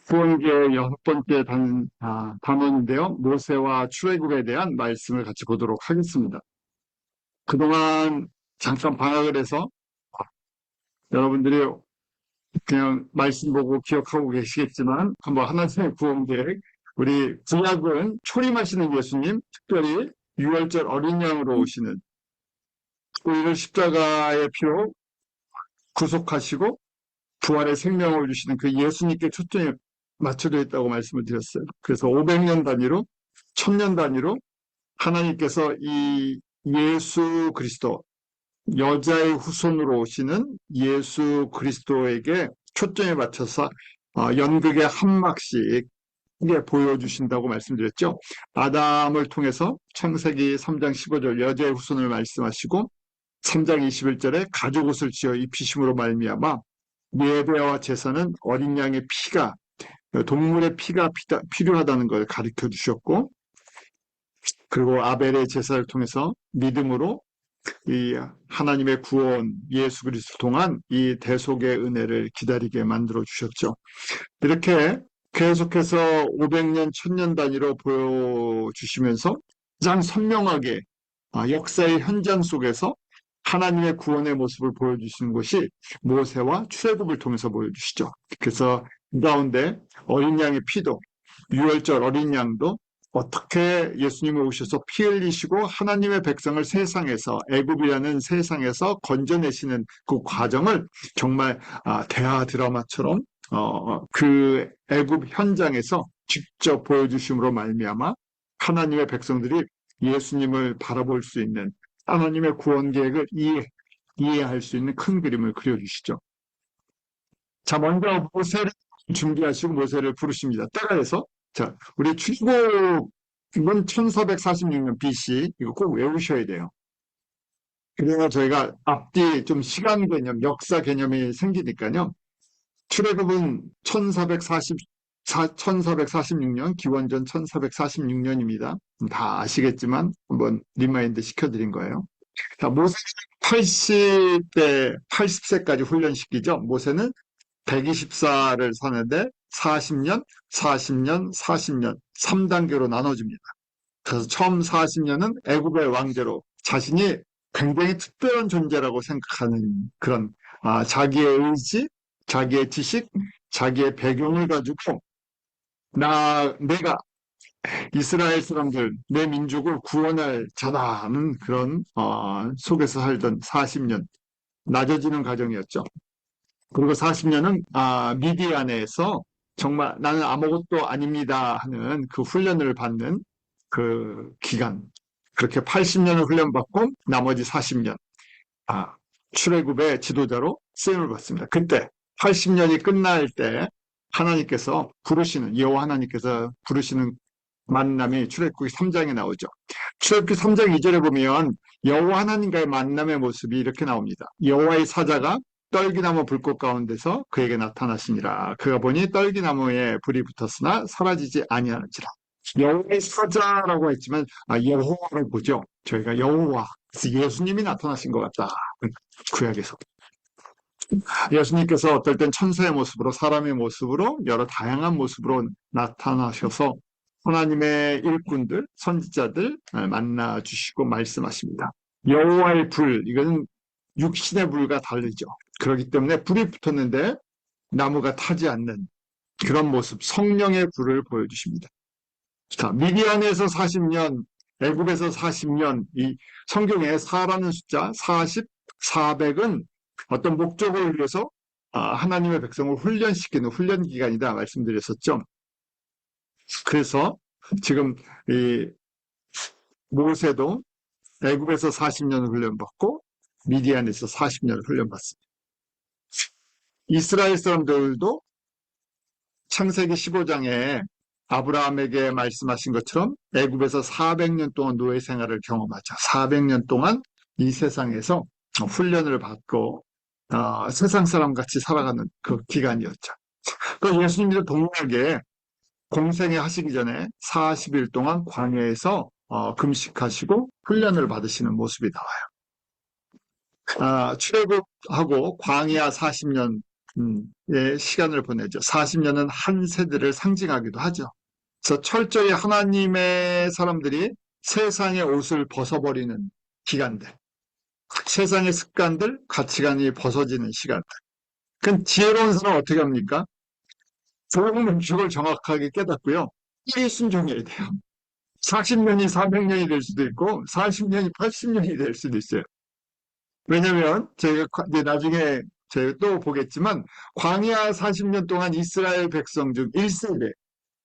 구원계의 여섯 번째 단원인데요. 모세와 출애굽에 대한 말씀을 같이 보도록 하겠습니다. 그동안 잠깐 방학을 해서 여러분들이 그냥 말씀 보고 기억하고 계시겠지만 한번 하나님의 구원 계획, 우리 구약은 초림하시는 예수님, 특별히 유월절 어린 양으로 오시는 우리를 십자가의 피로 구속하시고 부활의 생명을 주시는 그 예수님께 초점이 맞춰져 있다고 말씀을 드렸어요. 그래서 500년 단위로, 1000년 단위로 하나님께서 이 예수 그리스도, 여자의 후손으로 오시는 예수 그리스도에게 초점에 맞춰서 연극의 한 막씩 보여주신다고 말씀드렸죠. 아담을 통해서 창세기 3장 15절 여자의 후손을 말씀하시고 3장 21절에 가죽 옷을 지어 입히심으로 말미암아 예배와 제사는 어린 양의 피가, 동물의 피가 필요하다는 걸 가르쳐 주셨고, 그리고 아벨의 제사를 통해서 믿음으로 이 하나님의 구원 예수 그리스도 동안 이 대속의 은혜를 기다리게 만들어 주셨죠. 이렇게 계속해서 500년, 1000년 단위로 보여주시면서 가장 선명하게 역사의 현장 속에서 하나님의 구원의 모습을 보여주시는 것이 모세와 출애굽을 통해서 보여주시죠. 그래서 이 가운데 어린 양의 피도, 유월절 어린 양도 어떻게 예수님이 오셔서 피 흘리시고 하나님의 백성을 세상에서, 애굽이라는 세상에서 건져내시는 그 과정을 정말 대하 드라마처럼 그 애굽 현장에서 직접 보여주심으로 말미암아 하나님의 백성들이 예수님을 바라볼 수 있는, 하나님의 구원 계획을 이해할 수 있는 큰 그림을 그려주시죠. 자, 먼저 모세를 준비하시고 모세를 부르십니다. 따라해서, 자, 우리 출애굽은 1446년 BC, 이거 꼭 외우셔야 돼요. 그래야 저희가 앞뒤 좀 시간 개념, 역사 개념이 생기니까요. 출애굽은 1446년, 기원전 1446년입니다. 다 아시겠지만 한번 리마인드 시켜드린 거예요. 자, 모세는 80세까지 훈련시키죠. 모세는 124를 사는데 40년, 40년, 40년 3단계로 나눠줍니다. 그래서 처음 40년은 애굽의 왕제로 자신이 굉장히 특별한 존재라고 생각하는 그런 자기의 의지, 자기의 지식, 자기의 배경을 가지고 내가 이스라엘 사람들, 내 민족을 구원할 자다는 그런 속에서 살던 40년, 낮아지는 과정이었죠. 그리고 40년은 미디안에서 정말 나는 아무것도 아닙니다 하는 그 훈련을 받는 그 기간. 그렇게 80년을 훈련받고 나머지 40년 출애굽의 지도자로 쓰임을 받습니다. 그때 80년이 끝날 때 하나님께서 부르시는, 여호와 하나님께서 부르시는 만남이 출애굽기 3장에 나오죠. 출애굽기 3장 2절에 보면 여호와 하나님과의 만남의 모습이 이렇게 나옵니다. 여호와의 사자가 떨기나무 불꽃 가운데서 그에게 나타나시니라. 그가 보니 떨기나무에 불이 붙었으나 사라지지 아니하는지라. 여호와의 사자라고 했지만 여호와를 보죠. 저희가 여호와, 그래서 예수님이 나타나신 것 같다. 구약에서. 예수님께서 어떨 땐 천사의 모습으로, 사람의 모습으로, 여러 다양한 모습으로 나타나셔서 하나님의 일꾼들, 선지자들 만나 주시고 말씀하십니다. 여호와의 불, 이건 육신의 불과 다르죠. 그렇기 때문에 불이 붙었는데 나무가 타지 않는 그런 모습, 성령의 불을 보여주십니다. 자, 미디안에서 40년, 애굽에서 40년, 이 성경에 4라는 숫자, 40, 400은 어떤 목적을 위해서 하나님의 백성을 훈련시키는 훈련 기간이다 말씀드렸었죠. 그래서 지금 이 모세도 애굽에서 40년을 훈련받고 미디안에서 40년을 훈련받습니다. 이스라엘 사람들도 창세기 15장에 아브라함에게 말씀하신 것처럼 애굽에서 400년 동안 노예 생활을 경험하죠. 400년 동안 이 세상에서 훈련을 받고 세상 사람 같이 살아가는 그 기간이었죠. 그 예수님도 동일하게 공생애 하시기 전에 40일 동안 광야에서 금식하시고 훈련을 받으시는 모습이 나와요. 출애굽하고 광야 40년 예, 시간을 보내죠. 40년은 한 세대를 상징하기도 하죠. 그래서 철저히 하나님의 사람들이 세상의 옷을 벗어버리는 기간들, 세상의 습관들, 가치관이 벗어지는 시간들. 그럼 지혜로운 사람은 어떻게 합니까? 좋은 음식을 정확하게 깨닫고요. 일이 순종해야 돼요. 40년이 400년이 될 수도 있고 40년이 80년이 될 수도 있어요. 왜냐면 저희가 이제 나중에 저희가 또 보겠지만 광야 40년 동안 이스라엘 백성 중 1세대,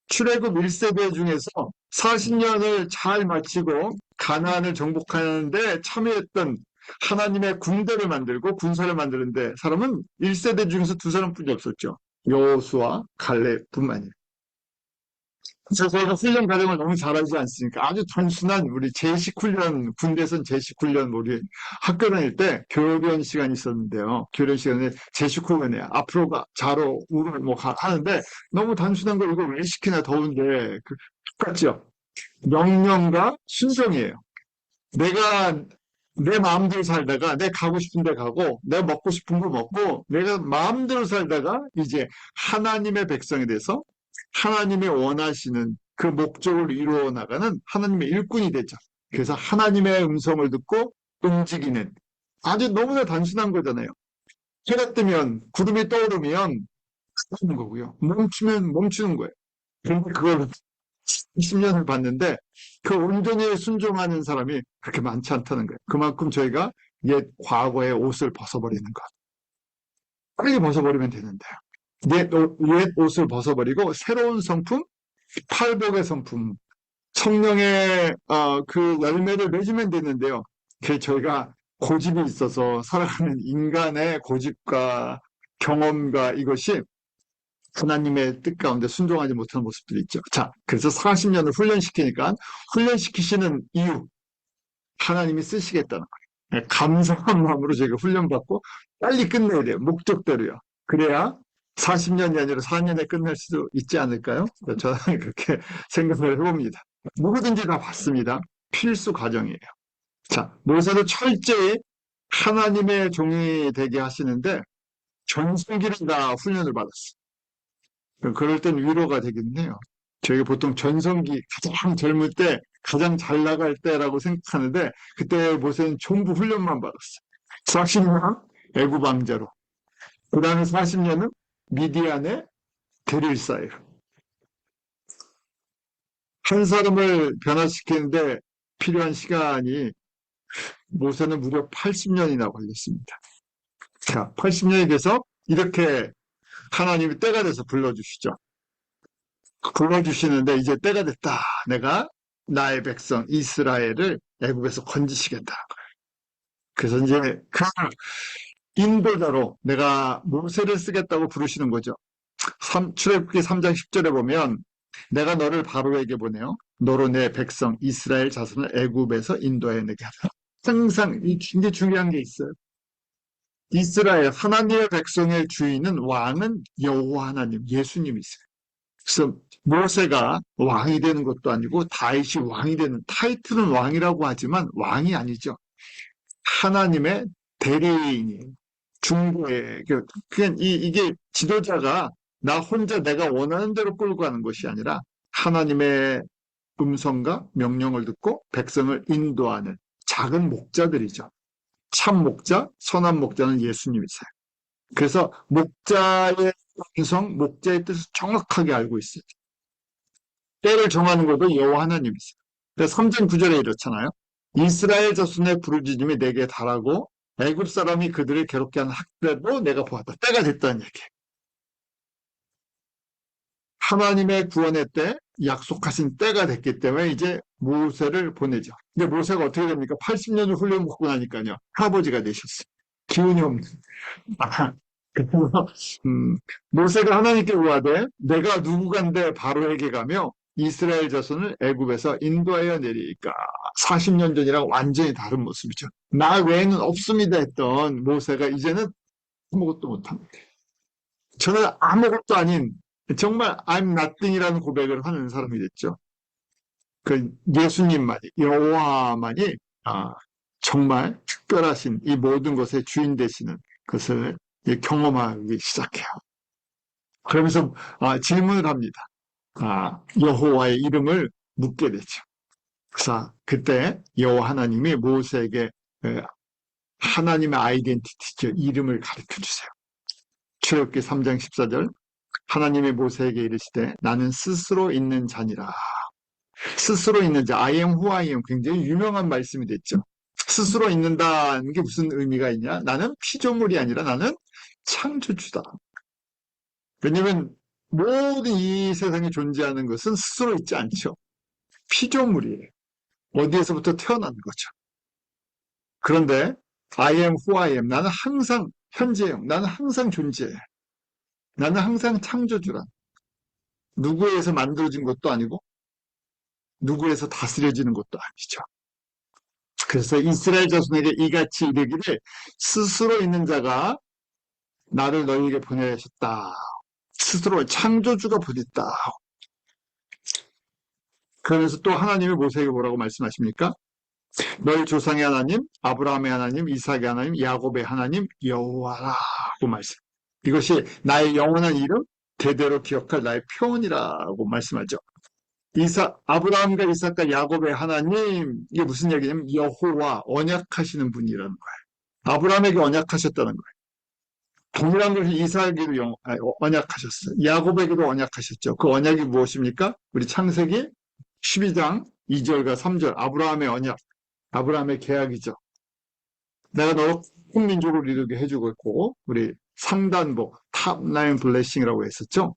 출애굽 1세대 중에서 40년을 잘 마치고 가나안을 정복하는데 참여했던 하나님의 군대를 만들고 군사를 만드는데 사람은 1세대 중에서 두 사람뿐이 없었죠. 여호수아, 갈렙뿐만이에요. 저희가 훈련 과정을 너무 잘하지 않습니까? 아주 단순한 우리 제식 훈련, 군대에서는 제식 훈련, 우리 학교 다닐 때 교련 시간이 있었는데요. 교련 시간에 제식 훈련이야. 앞으로 가, 좌로, 우로 뭐 하는데 너무 단순한 걸 이거 왜 시키나 더운데 똑같죠? 명령과 순종이에요. 내가 내 마음대로 살다가 내 가고 싶은 데 가고 내가 먹고 싶은 거 먹고 내가 마음대로 살다가 이제 하나님의 백성이 돼서 하나님이 원하시는 그 목적을 이루어 나가는 하나님의 일꾼이 되죠. 그래서 하나님의 음성을 듣고 움직이는 아주 너무나 단순한 거잖아요. 해가 뜨면 구름이 떠오르면 하는 거고요. 멈추면 멈추는 거예요. 그런데 그걸 20년을 봤는데 그 온전히 순종하는 사람이 그렇게 많지 않다는 거예요. 그만큼 저희가 옛 과거의 옷을 벗어버리는 것. 빨리 벗어버리면 되는데요. 옛 옷을 벗어버리고 새로운 성품, 팔복의 성품, 성령의 그 열매를 맺으면 되는데요. 그 저희가 고집이 있어서 살아가는 인간의 고집과 경험과 이것이 하나님의 뜻 가운데 순종하지 못하는 모습들이 있죠. 자, 그래서 40년을 훈련시키니까 훈련시키시는 이유, 하나님이 쓰시겠다는 거예요. 네, 감사한 마음으로 저희가 훈련받고 빨리 끝내야 돼요. 목적대로요. 그래야 40년이 아니라 4년에 끝날 수도 있지 않을까요? 저는 그렇게 생각을 해봅니다. 누구든지 다 받습니다. 필수 과정이에요. 자, 모세도 철저히 하나님의 종이 되게 하시는데 전성기를 다 훈련을 받았어요. 그럴 땐 위로가 되긴 해요. 저희가 보통 전성기 가장 젊을 때 가장 잘 나갈 때라고 생각하는데 그때 모세는 전부 훈련만 받았어요. 40년 애굽 왕자로 그 다음에 40년은 미디안의 대릴사예요. 한 사람을 변화시키는데 필요한 시간이 모세는 무려 80년이나 걸렸습니다. 자, 80년이 돼서 이렇게 하나님이 때가 돼서 불러주시죠. 불러주시는데 이제 때가 됐다. 내가 나의 백성 이스라엘을 애굽에서 건지시겠다. 그래서 이제 그 인도자로 내가 모세를 쓰겠다고 부르시는 거죠. 출애굽기 3장 10절에 보면 내가 너를 바로에게 보내요. 너로 내 백성 이스라엘 자손을 애굽에서 인도해내게 하라. 항상 이 굉장히 중요한 게 있어요. 이스라엘 하나님의 백성의 주인은 왕은 여호와 하나님 예수님이세요. 그래서 모세가 왕이 되는 것도 아니고 다윗이 왕이 되는 타이틀은 왕이라고 하지만 왕이 아니죠. 하나님의 대리인이에요. 중보에 그냥 이게 지도자가 나 혼자 내가 원하는 대로 끌고 가는 것이 아니라 하나님의 음성과 명령을 듣고 백성을 인도하는 작은 목자들이죠. 참 목자, 선한 목자는 예수님이세요. 그래서 목자의 음성, 목자의 뜻을 정확하게 알고 있어요. 때를 정하는 것도 여호와 하나님이세요. 그래서 3장 9절에 이렇잖아요. 이스라엘 자손의 부르짖음이 내게 달하고 애굽 사람이 그들을 괴롭게 하는 학대도 내가 보았다. 때가 됐다는 얘기예요. 하나님의 구원의 때, 약속하신 때가 됐기 때문에 이제 모세를 보내죠. 근데 모세가 어떻게 됩니까? 80년을 훈련 받고 나니까요. 할아버지가 되셨어요. 기운이 없는. 그래서 모세가 하나님께 구하되 내가 누구간데 바로에게 가며 이스라엘 자손을 애굽에서 인도하여 내리니까 40년 전이랑 완전히 다른 모습이죠. 나 외에는 없습니다 했던 모세가 이제는 아무것도 못합니다. 저는 아무것도 아닌 정말 I'm nothing이라는 고백을 하는 사람이 됐죠. 그 예수님만이 여호와만이 정말 특별하신 이 모든 것의 주인 되시는 것을 경험하기 시작해요. 그러면서 질문을 합니다. 여호와의 이름을 묻게 되죠. 그래서 그때 여호와 하나님이 모세에게 하나님의 아이덴티티죠. 이름을 가르쳐 주세요. 출애굽기 3장 14절 하나님이 모세에게 이르시되 나는 스스로 있는 자니라. 스스로 있는 자, I am who I am 굉장히 유명한 말씀이 됐죠. 스스로 있는다는 게 무슨 의미가 있냐? 나는 피조물이 아니라 나는 창조주다. 왜냐면 모든 이 세상에 존재하는 것은 스스로 있지 않죠. 피조물이에요. 어디에서부터 태어난 거죠. 그런데 I am who I am. 나는 항상 현재형. 나는 항상 존재해. 나는 항상 창조주라. 누구에서 만들어진 것도 아니고 누구에서 다스려지는 것도 아니죠. 그래서 이스라엘 자손에게 이같이 이르기를 스스로 있는 자가 나를 너희에게 보내셨다. 스스로 창조주가 보냈다. 그러면서 또 하나님이 모세에게 뭐라고 말씀하십니까? 너희 조상의 하나님, 아브라함의 하나님, 이삭의 하나님, 야곱의 하나님 여호와라고 말씀. 이것이 나의 영원한 이름, 대대로 기억할 나의 표현이라고 말씀하죠. 아브라함과 이삭과 야곱의 하나님, 이게 무슨 얘기냐면 여호와, 언약하시는 분이라는 거예요. 아브라함에게 언약하셨다는 거예요. 동일한 것을 이삭에게도 언약하셨어요. 야곱에게도 언약하셨죠. 그 언약이 무엇입니까? 우리 창세기 12장 2절과 3절 아브라함의 언약, 아브라함의 계약이죠. 내가 너를 큰 민족을 이루게 해주고 있고 우리 상단복, 탑라인 블레싱이라고 했었죠.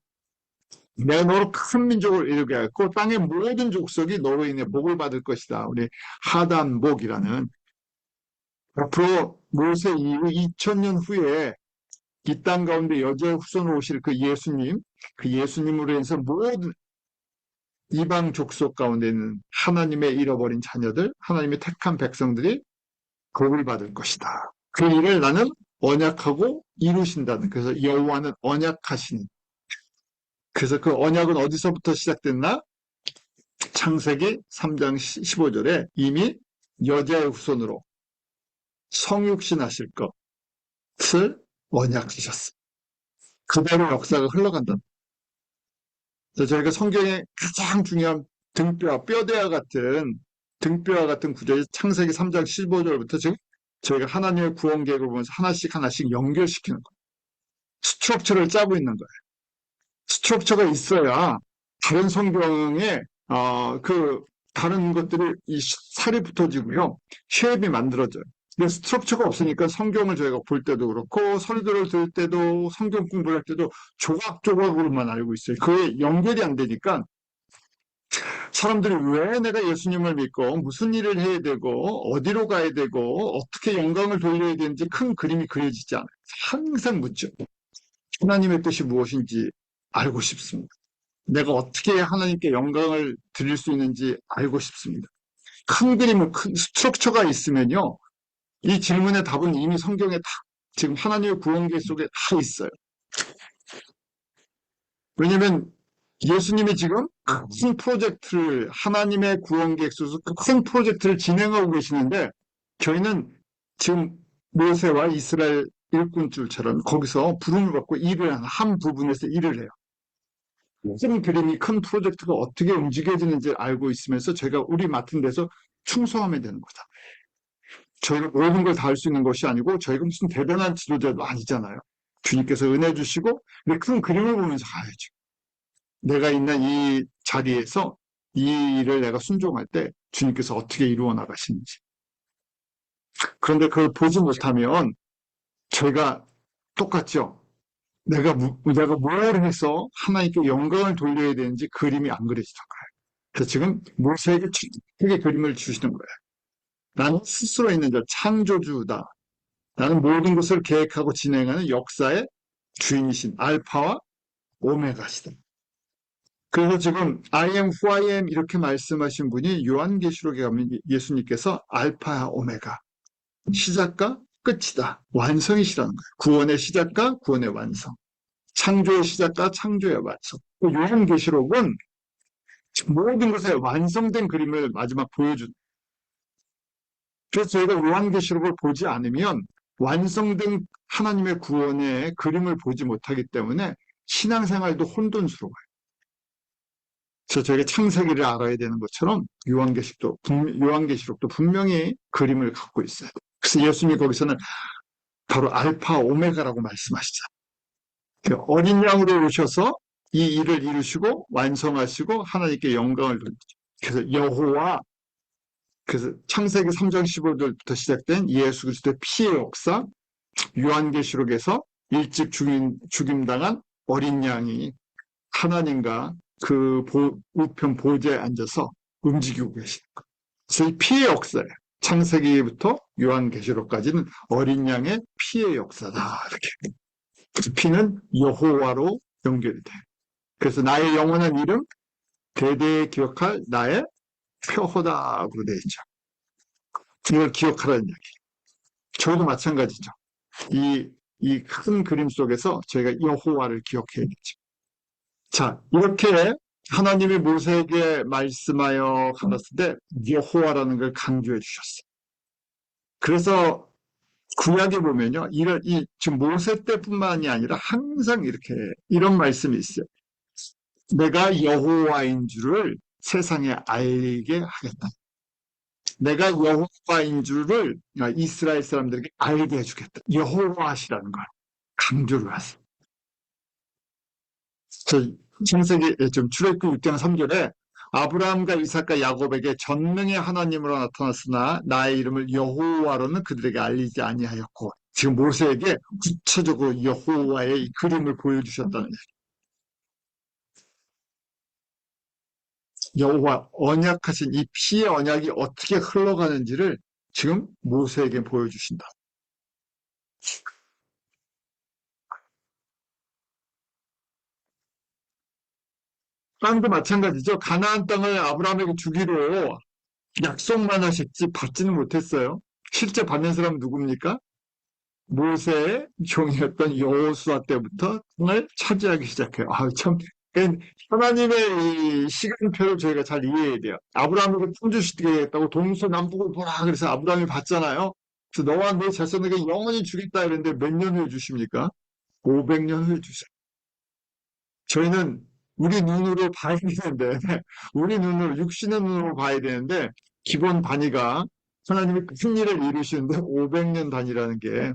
내가 너로 큰 민족을 이루게 하였고 땅의 모든 족속이 너로 인해 복을 받을 것이다. 우리 하단복이라는 앞으로 모세 이후 2000년 후에 이 땅 가운데 여자의 후손으로 오실 그 예수님, 그 예수님으로 인해서 모든 이방 족속 가운데 있는 하나님의 잃어버린 자녀들, 하나님의 택한 백성들이 복을 받을 것이다. 그 일을 나는 언약하고 이루신다는, 그래서 여호와는 언약하시는. 그래서 그 언약은 어디서부터 시작됐나? 창세기 3장 15절에 이미 여자의 후손으로 성육신 하실 것을 언약하셨어요. 그대로 역사가 흘러간다. 그래서 저희가 성경의 가장 중요한 뼈대와 같은 구절이 창세기 3장 15절부터 지금 저희가 하나님의 구원 계획을 보면서 하나씩 연결시키는 거예요. 스트럭처를 짜고 있는 거예요. 스트럭처가 있어야 다른 성경에 다른 것들이 살이 붙어지고요. 쉐입이 만들어져요. 근데 스트럭처가 없으니까 성경을 저희가 볼 때도 그렇고 설교를 들을 때도 성경 공부를 할 때도 조각조각으로만 알고 있어요. 그게 연결이 안 되니까 사람들이 왜 내가 예수님을 믿고 무슨 일을 해야 되고 어디로 가야 되고 어떻게 영광을 돌려야 되는지 큰 그림이 그려지지 않아요. 항상 묻죠. 하나님의 뜻이 무엇인지 알고 싶습니다. 내가 어떻게 하나님께 영광을 드릴 수 있는지 알고 싶습니다. 큰 그림은 큰 스트럭처가 있으면요. 이 질문의 답은 이미 성경에 지금 하나님의 구원계 속에 다 있어요. 왜냐면 예수님이 지금 큰 프로젝트를 하나님의 구원계획 속에서 큰 프로젝트를 진행하고 계시는데 저희는 지금 모세와 이스라엘 일꾼줄처럼 거기서 부름을 받고 일을 하는 한 부분에서 일을 해요. 큰 그림이 큰 프로젝트가 어떻게 움직여지는지 알고 있으면서 저희가 우리 맡은 데서 충성하면 되는 거다. 저희가 모든 걸 다 할 수 있는 것이 아니고 저희가 무슨 대단한 지도자도 아니잖아요. 주님께서 은혜 주시고 근데 큰 그림을 보면서 가야죠. 내가 있는 이 자리에서 이 일을 내가 순종할 때 주님께서 어떻게 이루어 나가시는지. 그런데 그걸 보지 못하면 저희가 똑같죠. 내가 뭘 해서 하나님께 영광을 돌려야 되는지 그림이 안 그려지던 거예요. 그래서 지금 모세에게 크게 그림을 주시는 거예요. 나는 스스로 있는 자, 창조주다. 나는 모든 것을 계획하고 진행하는 역사의 주인이신 알파와 오메가시다. 그래서 지금 I am who I am 이렇게 말씀하신 분이 요한계시록에 가면 예수님께서 알파야 오메가, 시작과 끝이다. 완성이시라는 거예요. 구원의 시작과 구원의 완성. 창조의 시작과 창조의 완성. 요한계시록은 모든 것의 완성된 그림을 마지막 보여준. 그래서 저희가 요한계시록을 보지 않으면 완성된 하나님의 구원의 그림을 보지 못하기 때문에 신앙생활도 혼돈스러워요. 그래서 저희가 창세기를 알아야 되는 것처럼 요한계시록도 분명히 그림을 갖고 있어요. 그래서 예수님이 거기서는 바로 알파 오메가라고 말씀하시죠. 그 어린 양으로 오셔서 이 일을 이루시고 완성하시고 하나님께 영광을 돌리죠. 그래서 여호와, 그래서 창세기 3장 15절부터 시작된 예수 그리스도의 피의 역사, 요한계시록에서 일찍 죽임당한 어린 양이 하나님과 그 우편 보좌에 앉아서 움직이고 계시는 거예요. 그래서 이 피의 역사예요. 창세기부터 요한계시록까지는 어린 양의 피의 역사다. 이렇게. 그래서 피는 여호와로 연결이 돼요. 그래서 나의 영원한 이름, 대대에 기억할 나의 표호다고 되어 있죠. 이걸 기억하라는 이야기. 저희도 마찬가지죠. 이 큰 그림 속에서 저희가 여호와를 기억해야겠죠. 자, 이렇게 하나님이 모세에게 말씀하여 가랐을 때 여호와라는 걸 강조해 주셨어요. 그래서 구약에 보면요, 지금 모세 때뿐만이 아니라 항상 이런 말씀이 있어요. 내가 여호와인 줄을 세상에 알게 하겠다. 내가 여호와인 줄을 이스라엘 사람들에게 알게 해주겠다. 여호와시라는 걸 강조를 하세요. 출애굽기 6장 3절에 아브라함과 이삭과 야곱에게 전능의 하나님으로 나타났으나 나의 이름을 여호와로는 그들에게 알리지 아니하였고, 지금 모세에게 구체적으로 여호와의 그림을 보여주셨다는 얘기예요. 여호와 언약하신 이 피의 언약이 어떻게 흘러가는지를 지금 모세에게 보여주신다. 땅도 마찬가지죠. 가나안 땅을 아브라함에게 주기로 약속만 하셨지 받지는 못했어요. 실제 받는 사람은 누굽니까? 모세의 종이었던 여호수아 때부터 땅을 차지하기 시작해요. 참, 하나님의 이 시간표를 저희가 잘 이해해야 돼요. 아브라함에게 땅 주시겠다고 동서남북을 보라 그래서 아브라함이 받잖아요. 그래서 너와 내 자손에게 영원히 주겠다 이랬는데 몇 년 후에 주십니까? 500년 후에 주세요. 저희는 우리 눈으로 봐야 되는데, 우리 눈으로, 육신의 눈으로 봐야 되는데, 기본 단위가 하나님이 큰 일을 이루시는데 500년 단위라는 게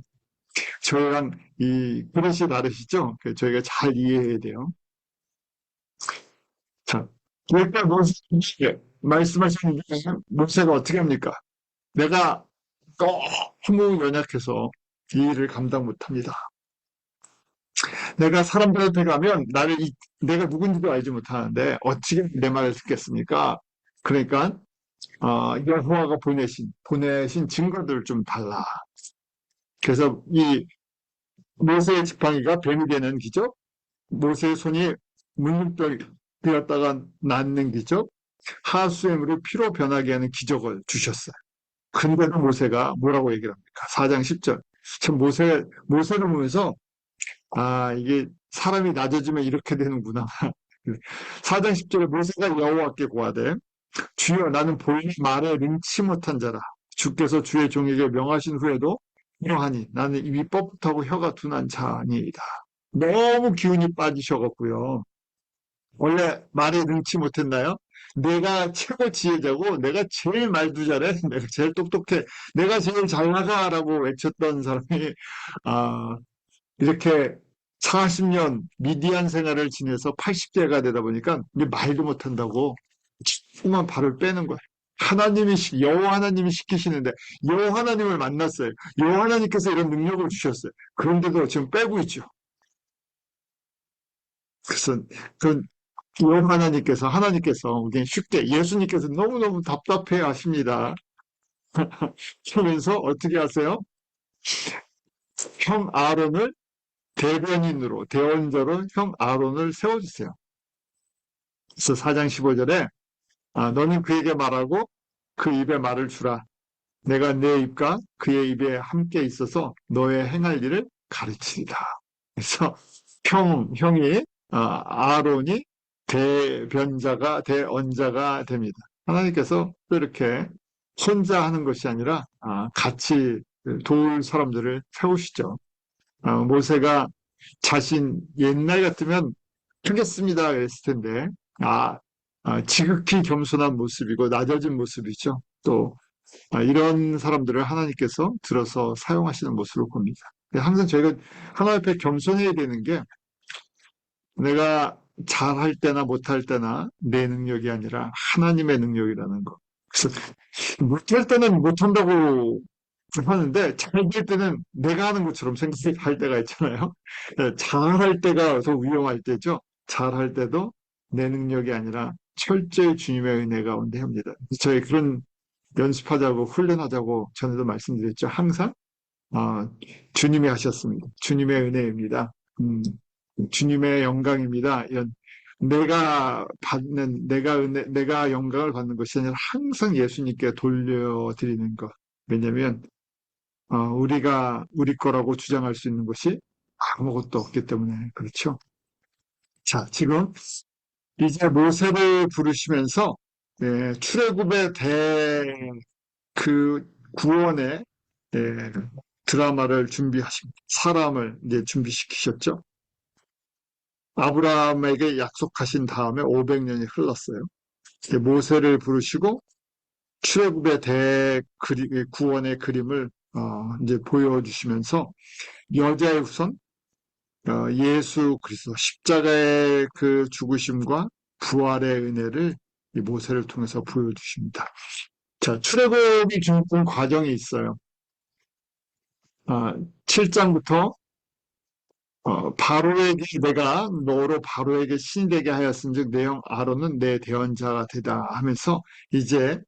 저희랑 이 그릇이 다르시죠? 저희가 잘 이해해야 돼요. 자, 그러니까 말씀하신 모세가 어떻게 합니까? 내가 너무 연약해서 이 일을 감당 못합니다. 내가 사람들한테 가면 내가 누군지도 알지 못하는데 어떻게 내 말을 듣겠습니까? 그러니까 여호와가 보내신 증거들을 좀 달라. 그래서 이 모세의 지팡이가 뱀이 되는 기적, 모세의 손이 문둥병 되었다가 낫는 기적, 하수엠으로 피로 변하게 하는 기적을 주셨어요. 근데도 모세가 뭐라고 얘기를 합니까? 4장 10절. 참 모세를 보면서 이게 사람이 낮아지면 이렇게 되는구나. 4장 10절에 모세가 여호와께 고하되 주여 나는 본래 말에 능치 못한 자라. 주께서 주의 종에게 명하신 후에도 이러하니 나는 입이 뻣뻣하고 혀가 둔한 자니이다. 너무 기운이 빠지셔갖고요. 원래 말에 능치 못했나요? 내가 최고 지혜자고 내가 제일 말도 잘해. 내가 제일 똑똑해. 내가 제일 잘 나가라고 외쳤던 사람이 이렇게 40년 미디안 생활을 지내서 80대가 되다 보니까 말도 못한다고 조금만 발을 빼는 거예요. 여호와 하나님이 시키시는데 여호와 하나님을 만났어요. 여호와 하나님께서 이런 능력을 주셨어요. 그런데도 지금 빼고 있죠. 그래서 여호와 하나님께서 그냥 쉽게 예수님께서 너무너무 답답해 하십니다. 그러면서 어떻게 하세요? 형 아론을 대원자로 형 아론을 세워주세요. 그래서 4장 15절에 너는 그에게 말하고 그 입에 말을 주라. 내가 내 입과 그의 입에 함께 있어서 너의 행할 일을 가르치리라. 그래서 형이 아론이 대언자가 됩니다. 하나님께서 또 이렇게 혼자 하는 것이 아니라 같이 도울 사람들을 세우시죠. 모세가 자신 옛날 같으면 하겠습니다 그랬을 텐데, 아, 지극히 겸손한 모습이고 낮아진 모습이죠. 또 이런 사람들을 하나님께서 들어서 사용하시는 모습을 봅니다. 항상 저희가 하나님 앞에 겸손해야 되는 게, 내가 잘할 때나 못할 때나 내 능력이 아니라 하나님의 능력이라는 거. 그래서 못할 때는 못한다고 하는데 잘 될 때는 내가 하는 것처럼 생각할 때가 있잖아요. 잘할 때가 더 위험할 때죠. 잘할 때도 내 능력이 아니라 철저히 주님의 은혜 가운데 합니다. 저희 그런 연습하자고 훈련하자고 전에도 말씀드렸죠. 항상 주님이 하셨습니다. 주님의 은혜입니다. 주님의 영광입니다. 이런 내가 영광을 받는 것이 아니라 항상 예수님께 돌려드리는 것. 왜냐하면 우리가 우리 거라고 주장할 수 있는 것이 아무것도 없기 때문에 그렇죠. 자, 지금 이제 모세를 부르시면서 출애굽의 그 구원의 드라마를 준비하십니다. 사람을 이제 준비시키셨죠. 아브라함에게 약속하신 다음에 500년이 흘렀어요. 모세를 부르시고 출애굽의 구원의 그림을 이제 보여주시면서 여자의 후손 예수 그리스도 십자가의 그 죽으심과 부활의 은혜를 이 모세를 통해서 보여주십니다. 자, 출애굽이 주는 과정이 있어요. 7장부터 바로에게 내가 너로 바로에게 신이 되게 하였은즉 내 형 아론은 내 대언자가 되다 하면서 이제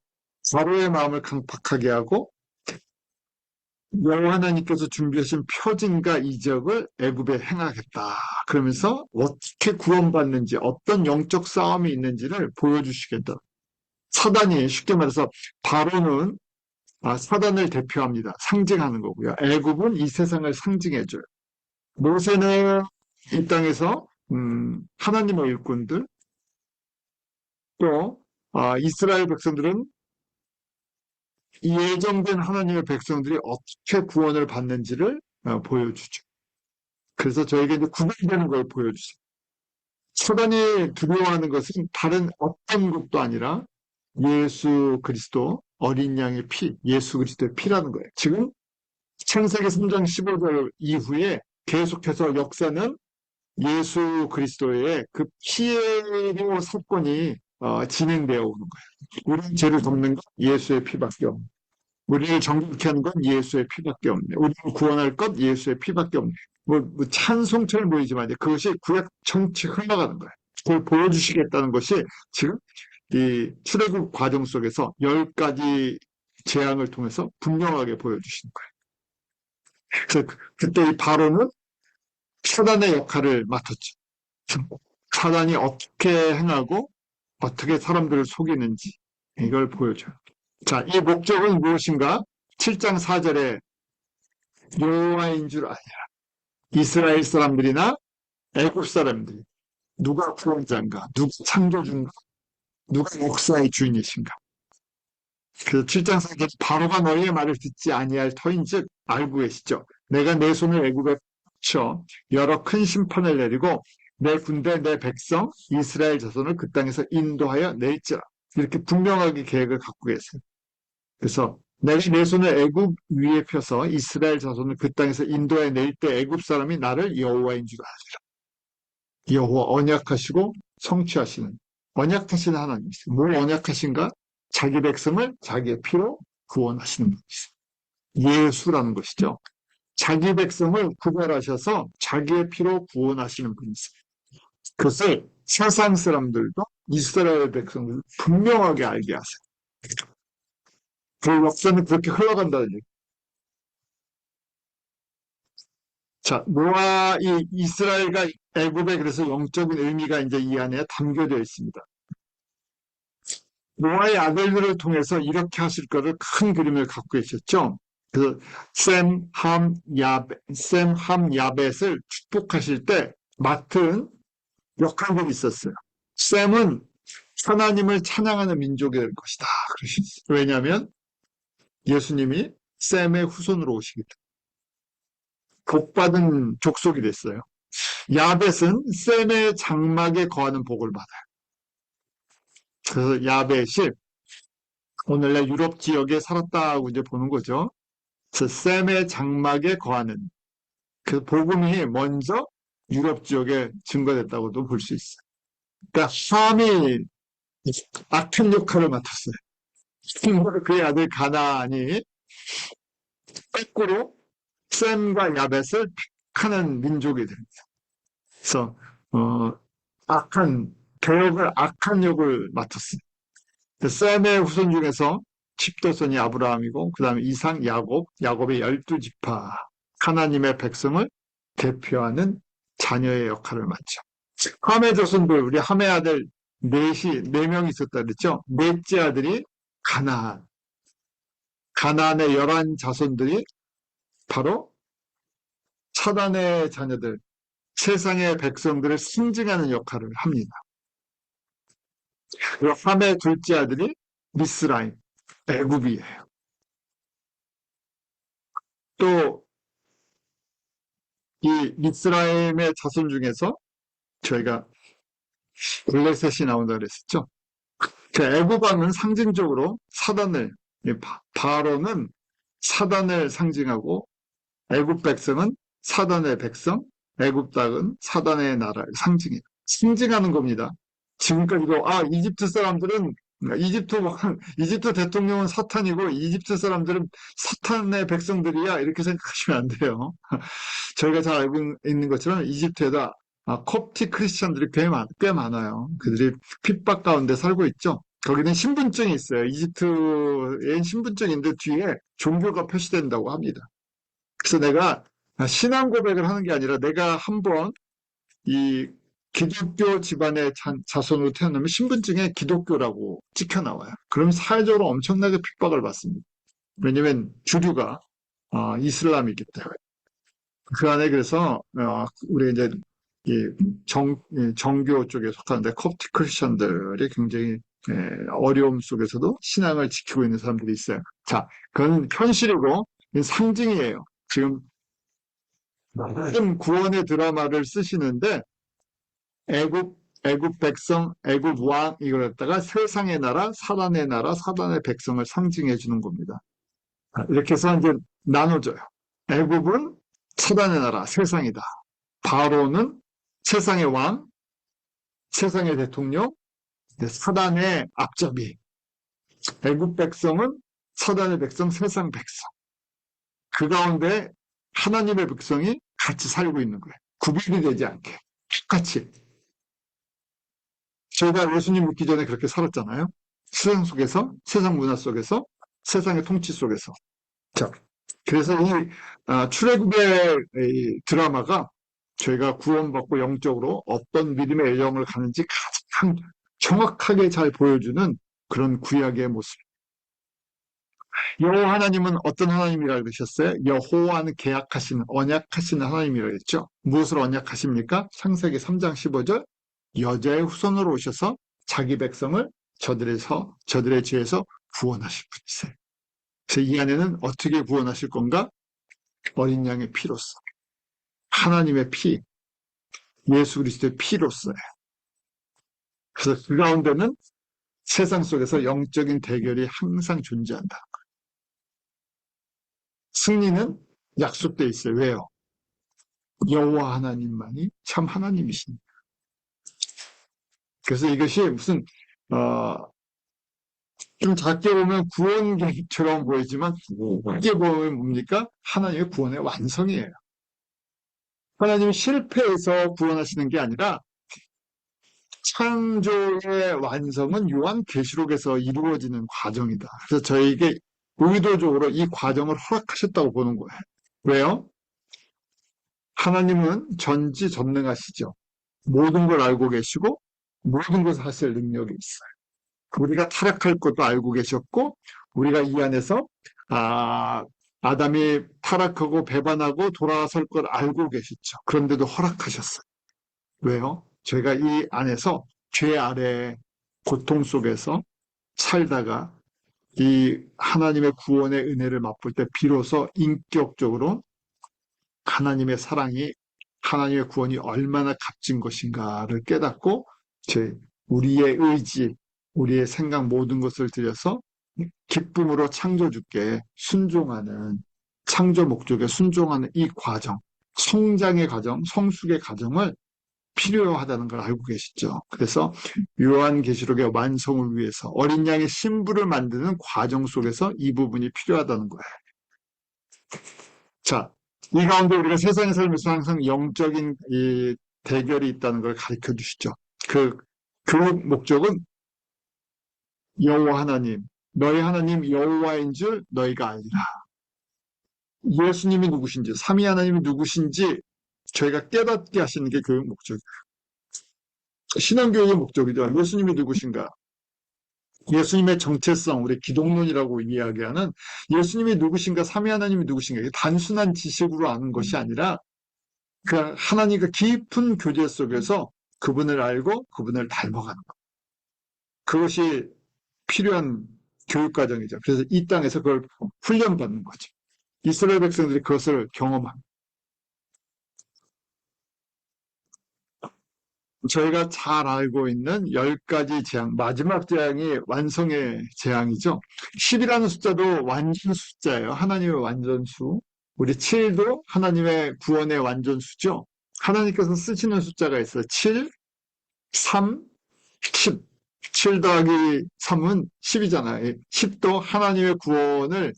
바로의 마음을 강팍하게 하고 여호와 하나님께서 준비하신 표징과 이적을 애굽에 행하겠다. 그러면서 어떻게 구원받는지 어떤 영적 싸움이 있는지를 보여주시겠다. 사단이 쉽게 말해서 바로는 사단을 대표합니다. 상징하는 거고요. 애굽은 이 세상을 상징해줘요. 모세는 이 땅에서 하나님의 일꾼들, 또 이스라엘 백성들은 예정된 하나님의 백성들이 어떻게 구원을 받는지를 보여주죠. 그래서 저에게 이제 구별되는 걸 보여주세요. 사단이 두려워하는 것은 다른 어떤 것도 아니라 예수 그리스도 어린 양의 피, 예수 그리스도의 피라는 거예요. 지금 창세기 3장 15절 이후에 계속해서 역사는 예수 그리스도의 그 피해로 사건이 진행되어 오는 거예요. 우리 죄를 덮는 건 예수의 피밖에 없는. 우리를 정결케 하는 건 예수의 피밖에 없네. 우리를 구원할 것 예수의 피밖에 없네. 뭐 찬송처럼 보이지만 그것이 구약 정치 흘러가는 거예요. 그걸 보여주시겠다는 것이 지금 이 출애굽 과정 속에서 10가지 재앙을 통해서 분명하게 보여주시는 거예요. 그래서 그때 이 바로는 사단의 역할을 맡았죠. 사단이 어떻게 행하고 어떻게 사람들을 속이는지 이걸 보여줘요. 자, 이 목적은 무엇인가? 7장 4절에 여호와인 줄 아니라 이스라엘 사람들이나 애굽 사람들이 누가 구원자인가? 누가 창조주인가? 누가 역사의 주인이신가? 그래서 7장 4절 바로가 너희의 말을 듣지 아니할 터인즉 알고 계시죠? 내가 내 손을 애굽에 쳐 여러 큰 심판을 내리고 내 군대 내 백성 이스라엘 자손을 그 땅에서 인도하여 낼지라. 이렇게 분명하게 계획을 갖고 계세요. 그래서 내가 내 손을 애굽 위에 펴서 이스라엘 자손을 그 땅에서 인도해 낼 때 애굽 사람이 나를 여호와인 줄 알리라. 여호와 언약하시고 성취하시는 언약하시는 하나님이세요. 뭘 언약하신가? 자기 백성을 자기의 피로 구원하시는 분이세요. 예수라는 것이죠. 자기 백성을 구별하셔서 자기의 피로 구원하시는 분이세요. 그것을 세상 사람들도 이스라엘 백성들도 분명하게 알게 하세요. 그 역사는 그렇게 흘러간다는 얘기. 자, 노아, 이 이스라엘과 애굽에 그래서 영적인 의미가 이제 이 안에 담겨져 있습니다. 노아의 아들들을 통해서 이렇게 하실 거를 큰 그림을 갖고 계셨죠. 그 셈, 함, 야벳을 축복하실 때 맡은 역할들이 있었어요. 셈은 하나님을 찬양하는 민족이 될 것이다. 그러셨어요. 왜냐하면 예수님이 셈의 후손으로 오시기 때문에 복받은 족속이 됐어요. 야벳은 셈의 장막에 거하는 복을 받아요. 그래서 야벳이 오늘날 유럽 지역에 살았다고 이제 보는 거죠. 그래서 셈의 장막에 거하는 그 복음이 먼저 유럽 지역에 증거됐다고도 볼 수 있어요. 그러니까 함이 악한 역할을 맡았어요. 그의 아들 가나안이 거꾸로 셈과 야벳을 택하는 민족이 됩니다. 그래서 악한 역을 맡았어요. 셈의 후손 중에서 집도선이 아브라함이고 그 다음에 이삭, 야곱의 12지파 하나님의 백성을 대표하는 자녀의 역할을 맡죠. 함의 자손들, 우리 함의 아들 네 명이 있었다 그랬죠. 넷째 아들이 가나안. 가나안의 11자손들이 바로 사단의 자녀들, 세상의 백성들을 승징하는 역할을 합니다. 그리고 함의 둘째 아들이 미스라임, 애굽이에요. 또 이 미스라임의 자손 중에서 저희가 블레셋이 나온다 그랬었죠. 그 애굽왕은 상징적으로 사단을, 바로는 사단을 상징하고 애굽 백성은 사단의 백성, 애굽 땅은 사단의 나라를 상징하는 겁니다. 지금까지도 이집트 사람들은 이집트 대통령은 사탄이고 이집트 사람들은 사탄의 백성들이야 이렇게 생각하시면 안 돼요. 저희가 잘 알고 있는 것처럼 이집트에다 콥틱 크리스천들이 꽤 많아요. 그들이 핍박 가운데 살고 있죠. 거기는 신분증이 있어요. 이집트엔 신분증인데 뒤에 종교가 표시된다고 합니다. 그래서 내가 신앙 고백을 하는 게 아니라 내가 한번 이 기독교 집안의 자손으로 태어나면 신분증에 기독교라고 찍혀 나와요. 그럼 사회적으로 엄청나게 핍박을 받습니다. 왜냐면 주류가 이슬람이기 때문에. 그 안에 그래서 우리 이제 정교 쪽에 속하는데 콥틱 크리스천들이 굉장히 어려움 속에서도 신앙을 지키고 있는 사람들이 있어요. 자, 그건 현실이고 상징이에요. 지금 구원의 드라마를 쓰시는데 애굽 백성, 애굽 왕 이걸 갖다가 세상의 나라, 사단의 백성을 상징해 주는 겁니다. 이렇게 해서 이제 나눠져요. 애굽은 사단의 나라, 세상이다. 바로는 세상의 왕, 세상의 대통령, 사단의 앞잡이. 애굽 백성은 사단의 백성, 세상 백성. 그 가운데 하나님의 백성이 같이 살고 있는 거예요. 구별이 되지 않게. 똑같이. 저희가 예수님 믿기 전에 그렇게 살았잖아요. 세상 속에서, 세상 문화 속에서, 세상의 통치 속에서. 자, 그래서 이 출애굽의 이 드라마가 저희가 구원받고 영적으로 어떤 믿음의 여정을 가는지 가장 정확하게 잘 보여주는 그런 구약의 모습. 여호와 하나님은 어떤 하나님이라고 그러셨어요? 여호와는 계약하시는, 언약하시는 하나님이라고 했죠. 무엇을 언약하십니까? 창세기 3장 15절 여자의 후손으로 오셔서 자기 백성을 저들의 죄에서 구원하실 분이세요. 그래서 이 안에는 어떻게 구원하실 건가? 어린 양의 피로써. 하나님의 피, 예수 그리스도의 피로써요. 그래서 그 가운데는 세상 속에서 영적인 대결이 항상 존재한다. 승리는 약속되어 있어요. 왜요? 여호와 하나님만이 참 하나님이십니다. 그래서 이것이 무슨 좀 작게 보면 구원 계획처럼 보이지만 크게 보면 뭡니까? 하나님의 구원의 완성이에요. 하나님이 실패해서 구원하시는 게 아니라 창조의 완성은 요한계시록에서 이루어지는 과정이다. 그래서 저에게 의도적으로 이 과정을 허락하셨다고 보는 거예요. 왜요? 하나님은 전지전능하시죠. 모든 걸 알고 계시고 모든 것을 하실 능력이 있어요. 우리가 타락할 것도 알고 계셨고 우리가 이 안에서 아담이 타락하고 배반하고 돌아설 걸 알고 계셨죠. 그런데도 허락하셨어요. 왜요? 저희가 이 안에서 죄 아래 고통 속에서 살다가 이 하나님의 구원의 은혜를 맛볼 때 비로소 인격적으로 하나님의 사랑이, 하나님의 구원이 얼마나 값진 것인가를 깨닫고 우리의 의지, 우리의 생각 모든 것을 들여서 기쁨으로 창조주께 순종하는, 창조 목적에 순종하는 이 과정, 성장의 과정, 성숙의 과정을 필요하다는 걸 알고 계시죠. 그래서 요한계시록의 완성을 위해서 어린 양의 신부를 만드는 과정 속에서 이 부분이 필요하다는 거예요. 자, 이 가운데 우리가 세상에 살면서 항상 영적인 이 대결이 있다는 걸 가르쳐 주시죠. 그 목적은 여호와 하나님, 너희 하나님 여호와인 줄 너희가 알리라. 예수님이 누구신지, 삼위 하나님이 누구신지 저희가 깨닫게 하시는 게 교육 목적이에요. 신앙교육의 목적이죠. 예수님이 누구신가? 예수님의 정체성, 우리 기독론이라고 이야기하는 예수님이 누구신가, 삼위 하나님이 누구신가, 이게 단순한 지식으로 아는 것이 아니라 그 하나님과 깊은 교제 속에서 그분을 알고 그분을 닮아가는 것. 그것이 필요한 교육과정이죠. 그래서 이 땅에서 그걸 훈련받는 거죠. 이스라엘 백성들이 그것을 경험합니다. 저희가 잘 알고 있는 10가지 재앙, 마지막 재앙이 완성의 재앙이죠. 10이라는 숫자도 완전 숫자예요. 하나님의 완전수. 우리 7도 하나님의 구원의 완전수죠. 하나님께서 쓰시는 숫자가 있어요. 7, 3, 10. 7 더하기 3은 10이잖아요. 10도 하나님의 구원을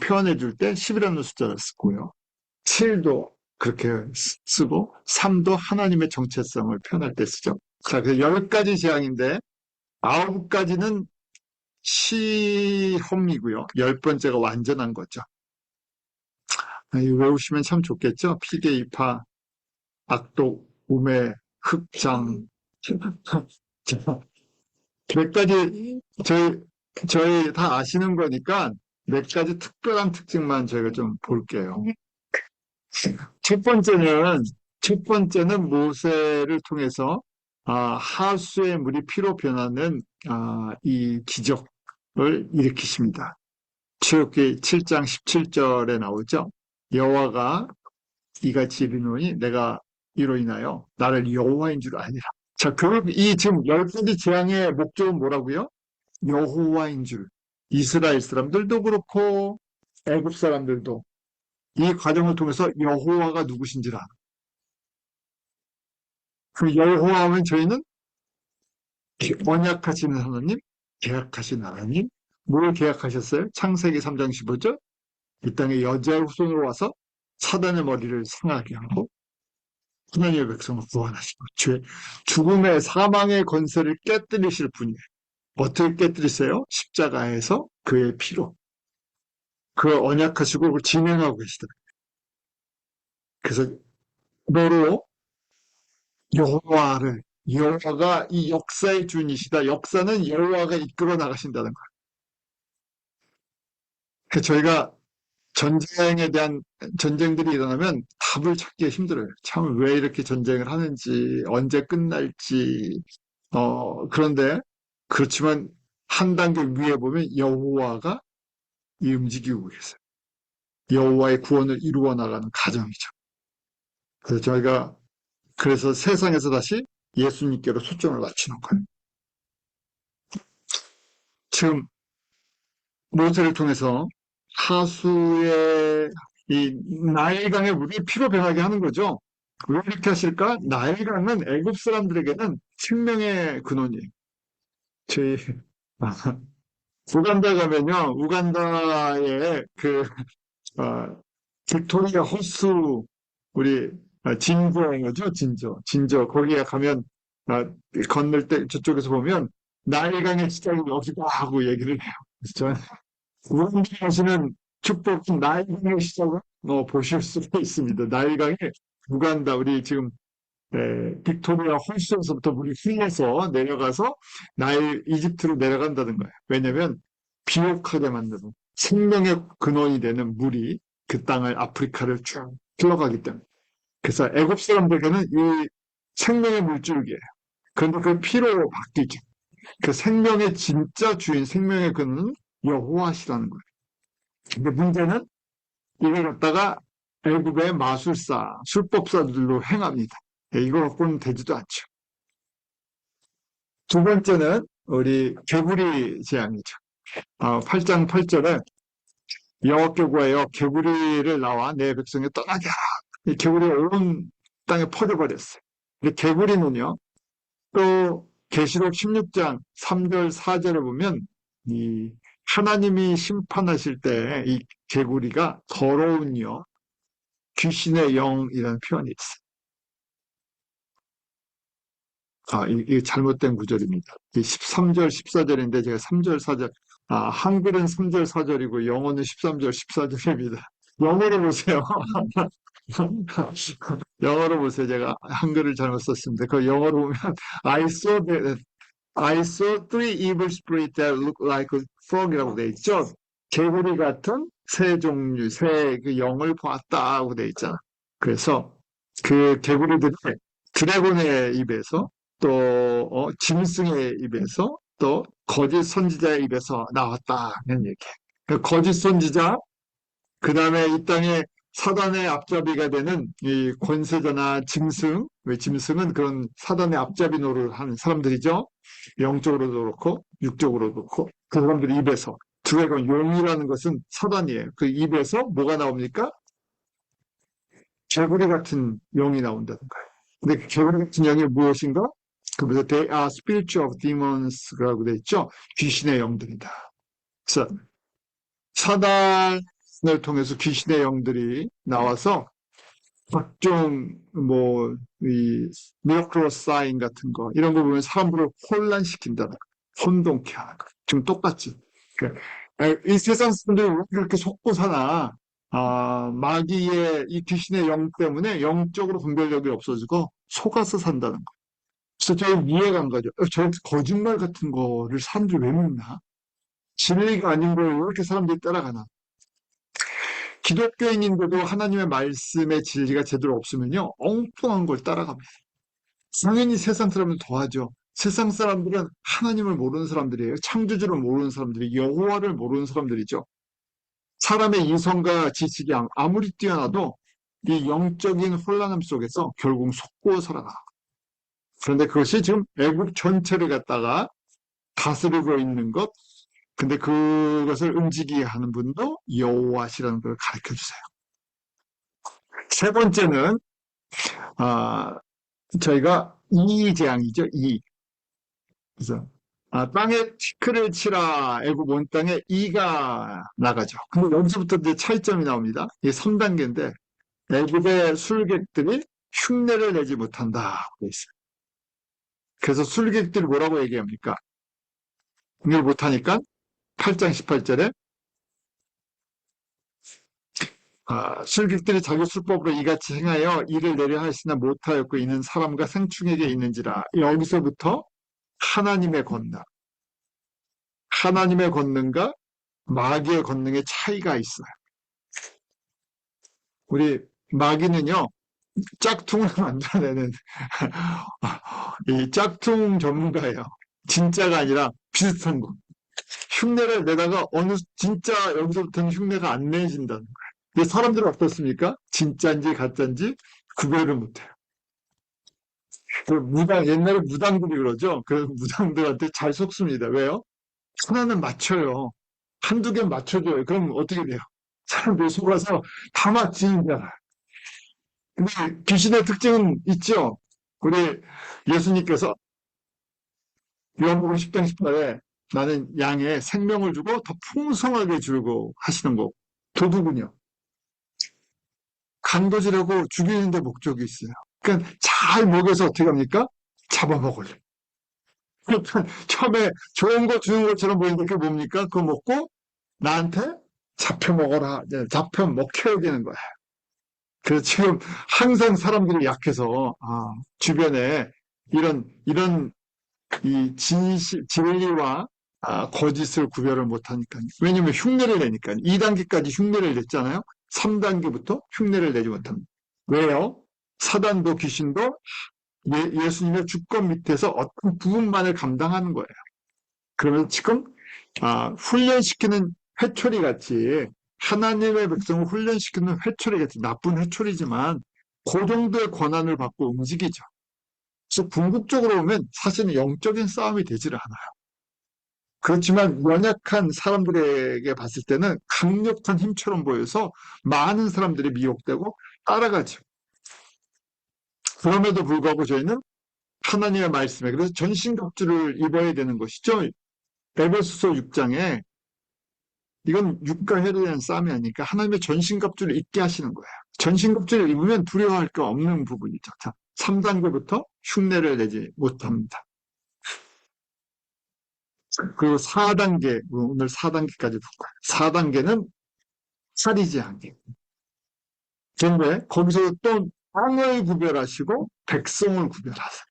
표현해 줄 때 10이라는 숫자를 쓰고요. 7도 그렇게 쓰고 3도 하나님의 정체성을 표현할 때 쓰죠. 자, 그래서 10가지 재앙인데 9가지는 시험이고요. 10번째가 완전한 거죠. 외우시면 참 좋겠죠. 피계, 이파, 악독, 우매, 흑장. 몇 가지 저희 다 아시는 거니까 몇 가지 특별한 특징만 저희가 좀 볼게요. 첫 번째는 모세를 통해서 하수의 물이 피로 변하는 이 기적을 일으키십니다. 출애굽기 7장 17절에 나오죠. 여호와가 이같이 이르노니 내가 이로 인하여 나를 여호와인 줄 아니라. 자, 이 지금 10가지 재앙의 목적은 뭐라고요? 여호와인 줄. 이스라엘 사람들도 그렇고 애굽 사람들도 이 과정을 통해서 여호와가 누구신지를 알아. 그 여호와 하면 저희는 언약하시는 하나님, 계약하신 하나님. 뭘 계약하셨어요? 창세기 3장 15절. 이 땅에 여자 후손으로 와서 사단의 머리를 상하게 하고 하나님의 백성을 구원하시고 죽음의 사망의 권세를 깨뜨리실 분이에요. 어떻게 깨뜨리세요? 십자가에서 그의 피로. 그 언약하시고 그걸 진행하고 계시더라고요. 그래서 너로 여호와가 이 역사의 주인이시다. 역사는 여호와가 이끌어 나가신다는 거예요. 그 저희가 전쟁에 대한 전쟁들이 일어나면 답을 찾기가 힘들어요. 참 왜 이렇게 전쟁을 하는지, 언제 끝날지. 그런데 그렇지만 한 단계 위에 보면 여호와가 이 움직이고 계세요. 여호와의 구원을 이루어 나가는 과정이죠. 그래서 저희가 그래서 세상에서 다시 예수님께로 초점을 맞추는 거예요. 지금 모세를 통해서 하수의 이 나일강의 물이 피로 변하게 하는 거죠. 왜 이렇게 하실까? 나일강은 애굽 사람들에게는 생명의 근원이에요. 저희 우간다 가면요, 우간다의 빅토리아 호수 우리 진저죠, 진저 거기에 가면 건널 때 저쪽에서 보면 나일강의 시작이 여기다 하고 얘기를 해요. 그래서 우간다 가시는 축복 나일강의 시작을 보실 수가 있습니다. 나일강이 우간다 우리 지금 빅토리아 호수에서부터 물이 흘러서 내려가서 이집트로 내려간다는 거예요. 왜냐하면 비옥하게 만드는 생명의 근원이 되는 물이 그 땅을 아프리카를 쭉 흘러가기 때문에. 그래서 애굽 사람들에게는 이 생명의 물줄기예요. 그런데 그 피로 바뀌죠. 그 생명의 진짜 주인, 생명의 근원은 여호와시라는 거예요. 근데 문제는 이걸 갖다가 애굽의 마술사, 술법사들로 행합니다. 이거 갖고는 되지도 않죠. 두 번째는 우리 개구리 재앙이죠. 8장 8절에 여호와께 구하여 개구리를 나와 내 백성이 떠나게 하라. 이 개구리가 온 땅에 퍼져버렸어요. 근데 개구리는요, 또 계시록 16장 3절 4절을 보면 이 하나님이 심판하실 때 이 개구리가 더러운 영, 귀신의 영이라는 표현이 있어요. 이게 잘못된 구절입니다. 13절, 14절인데 제가 3절, 4절, 한글은 3절, 4절이고 영어는 13절, 14절입니다. 영어로 보세요. 영어로 보세요. 제가 한글을 잘못 썼습니다. 그 영어로 보면 I saw three evil spirits that look like a frog이라고 돼 있죠. 개구리 같은 새 종류, 새 그 영을 보았다고 돼 있잖아. 그래서 그 개구리들이 드래곤의 입에서 또 짐승의 입에서 또 거짓 선지자의 입에서 나왔다 이런 얘기예요. 그 거짓 선지자, 그 다음에 이 땅에 사단의 앞잡이가 되는 이 권세자나 짐승, 왜 짐승은 그런 사단의 앞잡이 노릇을 하는 사람들이죠. 영적으로도 그렇고 육적으로도 그렇고 그 사람들 입에서 드래곤 용이라는 것은 사단이에요. 그 입에서 뭐가 나옵니까? 개구리 같은 영이 나온다는 거예요. 근데 그 개구리 같은 영이 무엇인가? 그래서 they are spiritual of demons라고 돼 있죠. 귀신의 영들이다. 그래서 사단을 통해서 귀신의 영들이 나와서 각종 이 미라클러스 사인 같은 거 이런 거 보면 사람들을 혼란시킨다는 거, 혼동케 하는 거. 지금 똑같지. 이 세상 사람들이 왜 그렇게 속고 사나? 마귀의 이 귀신의 영 때문에 영적으로 분별력이 없어지고 속아서 산다는 거. 그래서 저희 이해가 안 가죠. 저 거짓말 같은 거를 사람들이 왜 믿나? 진리가 아닌 걸 왜 이렇게 사람들이 따라가나? 기독교인인데도 하나님의 말씀의 진리가 제대로 없으면요, 엉뚱한 걸 따라갑니다. 당연히 세상 사람은 더하죠. 세상 사람들은 하나님을 모르는 사람들이에요. 창조주를 모르는 사람들이, 여호와를 모르는 사람들이죠. 사람의 이성과 지식이 아무리 뛰어나도 이 영적인 혼란함 속에서 결국 속고 살아가. 그런데 그것이 지금 애국 전체를 갖다가 다스리고 있는 것, 근데 그것을 움직이게 하는 분도 여호와시라는 걸 가르쳐 주세요. 세 번째는 저희가 이재앙이죠. 그래서 땅에 티끌을 치라. 애굽 온 땅에 이가 나가죠. 근데 여기서부터 이제 차이점이 나옵니다. 이게 3단계인데 애굽의 술객들이 흉내를 내지 못한다. 그래서 술객들이 뭐라고 얘기합니까? 흉내를 못하니까 8장 18절에 술객들이 자기 술법으로 이같이 행하여 이를 내려 하시나 못하였고 이는 사람과 생충에게 있는지라. 여기서부터 하나님의 권능, 하나님의 권능과 마귀의 권능의 차이가 있어요. 우리 마귀는요, 짝퉁을 만들어내는 이 짝퉁 전문가예요. 진짜가 아니라 비슷한 거. 흉내를 내다가 진짜 여기서부터는 흉내가 안 내진다는 거예요. 근데 사람들은 어떻습니까? 진짜인지 가짜인지 구별을 못해요. 옛날에 무당들이 그러죠? 그 무당들한테 잘 속습니다. 왜요? 하나는 맞춰요. 한두 개 맞춰줘요. 그럼 어떻게 돼요? 사람들이 속아서 다 맞히잖아. 근데 귀신의 특징은 있죠? 우리 예수님께서 요한복음 10장 18에 나는 양에 생명을 주고 더 풍성하게 주려고 하시는 거. 도둑은요. 강도질하고 죽이는 데 목적이 있어요. 그러니까 잘 먹여서 어떻게 합니까? 잡아먹으려. 그러니까 처음에 좋은 거 주는 것처럼 보이는데 그게 뭡니까? 그거 먹고 나한테 잡혀 먹어라. 잡혀 먹혀야 되는 거야. 그래서 지금 항상 사람들이 약해서 주변에 이런 이 진리와 거짓을 구별을 못하니까요. 왜냐면 흉내를 내니까요. 2단계까지 흉내를 냈잖아요. 3단계부터 흉내를 내지 못합니다. 왜요? 사단도 귀신도 예수님의 주권 밑에서 어떤 부분만을 감당하는 거예요. 그러면 지금 훈련시키는 회초리 같이 하나님의 백성을 훈련시키는 회초리 같이 나쁜 회초리지만 그 정도의 권한을 받고 움직이죠. 그래서 궁극적으로 보면 사실은 영적인 싸움이 되지를 않아요. 그렇지만 연약한 사람들에게 봤을 때는 강력한 힘처럼 보여서 많은 사람들이 미혹되고 따라가죠. 그럼에도 불구하고 저희는 하나님의 말씀에 그래서 전신갑주를 입어야 되는 것이죠. 에베소서 6장에 이건 육과 혈에 대한 싸움이 아니니까 하나님의 전신갑주를 입게 하시는 거예요. 전신갑주를 입으면 두려워할 게 없는 부분이죠. 자, 3단계부터 흉내를 내지 못합니다. 그리고 4단계, 오늘 4단계까지 볼 거예요. 4단계는 살이지 않게. 그런데 거기서 또 땅을 구별하시고 백성을 구별하세요.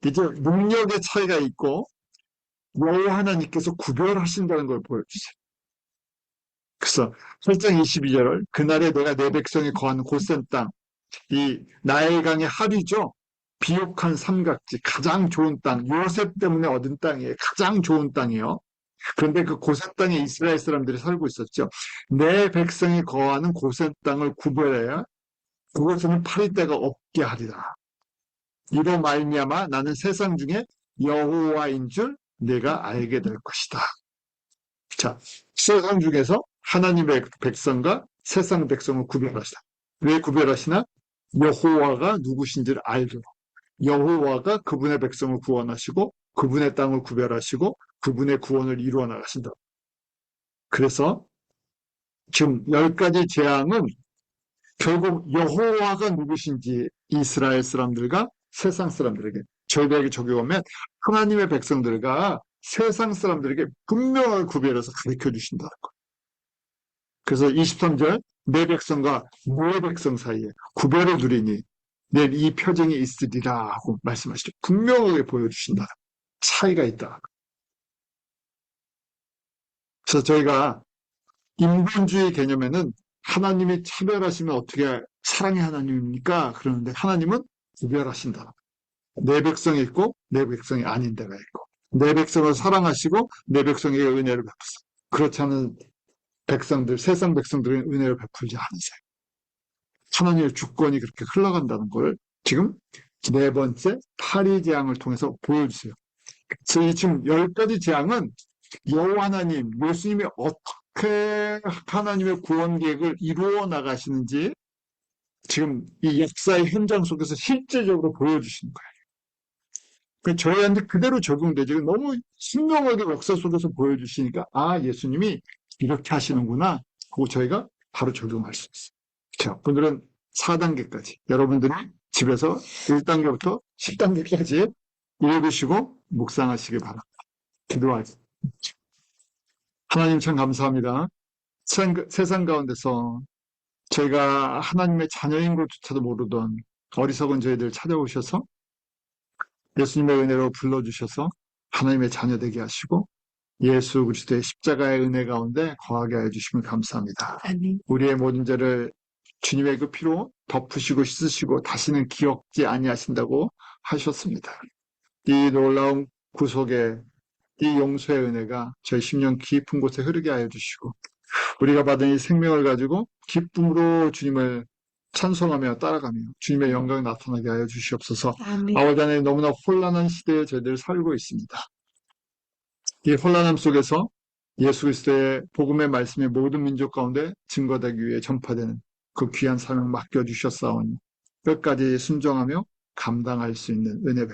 이제 능력의 차이가 있고 여호와 하나님께서 구별하신다는 걸 보여주세요. 그래서 8장 22절을 그날에 내가 내 백성이 거하는 고센 땅, 이 나일강의 하류죠. 비옥한 삼각지, 가장 좋은 땅, 요셉 때문에 얻은 땅이에요. 가장 좋은 땅이에요. 그런데 그 고센 땅에 이스라엘 사람들이 살고 있었죠. 내 백성이 거하는 고센 땅을 구별해야 그것에는 파릴 데가 없게 하리라. 이로 말미암아 나는 세상 중에 여호와인 줄 내가 알게 될 것이다. 자, 세상 중에서 하나님의 백성과 세상 백성을 구별하시다. 왜 구별하시나? 여호와가 누구신지를 알도록. 여호와가 그분의 백성을 구원하시고 그분의 땅을 구별하시고 그분의 구원을 이루어 나가신다. 그래서 지금 10가지 재앙은 결국 여호와가 누구신지 이스라엘 사람들과 세상 사람들에게 저희들에게 적용하면 하나님의 백성들과 세상 사람들에게 분명하게 구별해서 가르쳐 주신다는 거예요. 그래서 23절 내 백성과 내 백성 사이에 구별을 두리니 내 이 표정이 있으리라 하고 말씀하시죠. 분명하게 보여주신다. 차이가 있다. 그래서 저희가 인본주의 개념에는 하나님이 차별하시면 어떻게 사랑의 하나님입니까? 그러는데 하나님은 구별하신다. 내 백성이 있고 내 백성이 아닌 데가 있고 내 백성을 사랑하시고 내 백성에게 은혜를 베푸세요. 그렇지 않은 백성들, 세상 백성들은 은혜를 베풀지 않으세요. 하나님의 주권이 그렇게 흘러간다는 걸 지금 네 번째 파리 재앙을 통해서 보여주세요. 그래서 지금 10가지 재앙은 여호와 하나님, 예수님이 어떻게 하나님의 구원 계획을 이루어 나가시는지 지금 이 역사의 현장 속에서 실제적으로 보여주시는 거예요. 저희한테 그대로 적용되죠. 너무 신명하게 역사 속에서 보여주시니까 아, 예수님이 이렇게 하시는구나 하고 저희가 바로 적용할 수 있어요. 자, 오늘은 4단계까지 여러분들이 집에서 1단계부터 10단계까지 읽으시고 묵상하시기 바랍니다. 기도하지. 하나님 참 감사합니다. 세상 가운데서 저희가 하나님의 자녀인 것조차도 모르던 어리석은 저희들 찾아오셔서 예수님의 은혜로 불러주셔서 하나님의 자녀 되게 하시고 예수 그리스도의 십자가의 은혜 가운데 거하게 해주시면 감사합니다. 아멘. 우리의 모든 죄를 주님의 그 피로 덮으시고 씻으시고 다시는 기억지 아니하신다고 하셨습니다. 이 놀라운 구속의 이 용서의 은혜가 저희 심령 깊은 곳에 흐르게 하여 주시고 우리가 받은 이 생명을 가지고 기쁨으로 주님을 찬송하며 따라가며 주님의 영광 나타나게 하여 주시옵소서. 아멘. 아버지 하나님 너무나 혼란한 시대에 저희들 살고 있습니다. 이 혼란함 속에서 예수 그리스도의 복음의 말씀이 모든 민족 가운데 증거되기 위해 전파되는 그 귀한 사명 맡겨주셨사오니 끝까지 순종하며 감당할 수 있는 은혜